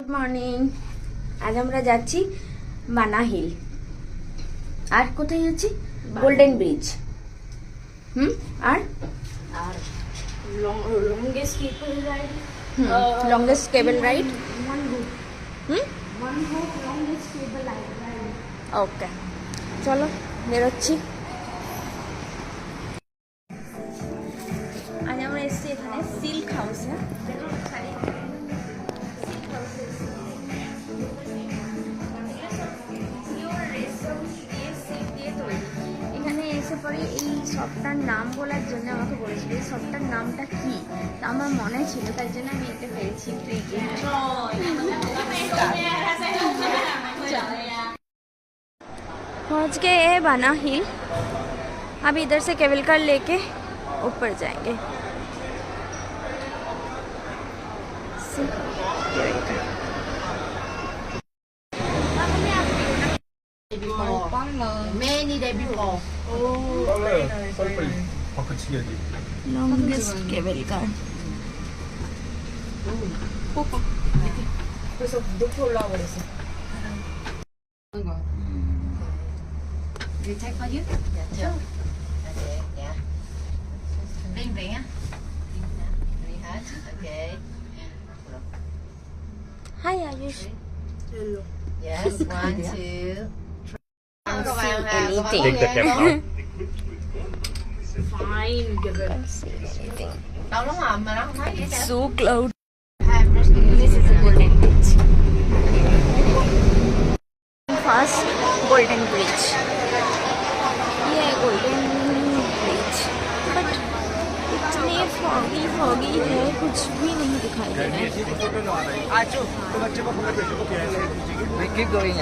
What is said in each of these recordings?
Good morning. আজ আমরা যাচ্ছি বানা হিল। আর কোথায় যাচ্ছি? Golden bridge. আর longest cable ride. Longest cable ride. One route. One route, longest cable ride. Okay, চলো বেরোচ্ছি। আজ আমরা এসেছি এখানে সিল্ক হাউসে। এখানে এসে পরে এই শপটার নাম বলার জন্য আমাকে বলেছিল এই শপটার নামটা কি, তা আমার মনে ছিল, তার জন্য আমি এটা পেয়েছি ফ্রিজে। पहुंच गए हैं बाना हिल। अब इधर से केबल कार लेके ऊपर जाएंगे। Many day before. 빨리 바꿔치기 해야 돼. Longest cable car. 그래서 높이 올라와 버렸어. You take for you? Yeah, sure. That's it, yeah. Ring ring á. Ring hard. Okay. Hi Ayush। Yes, 1, 2. Can't see anything. Take the camera. Fine. Can't see anything. Đâu lắm mà nó không thấy gì hết. So cloud. This is a golden beach. First golden bridge। ये है golden bridge, but इतने foggy है, कुछ भी नहीं दिखाई दे रहा है। Keep going.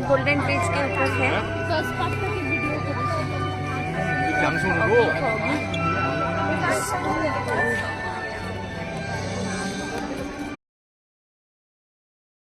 गोल्डन ब्रिज के ऊपर है। 양손으로. foggy।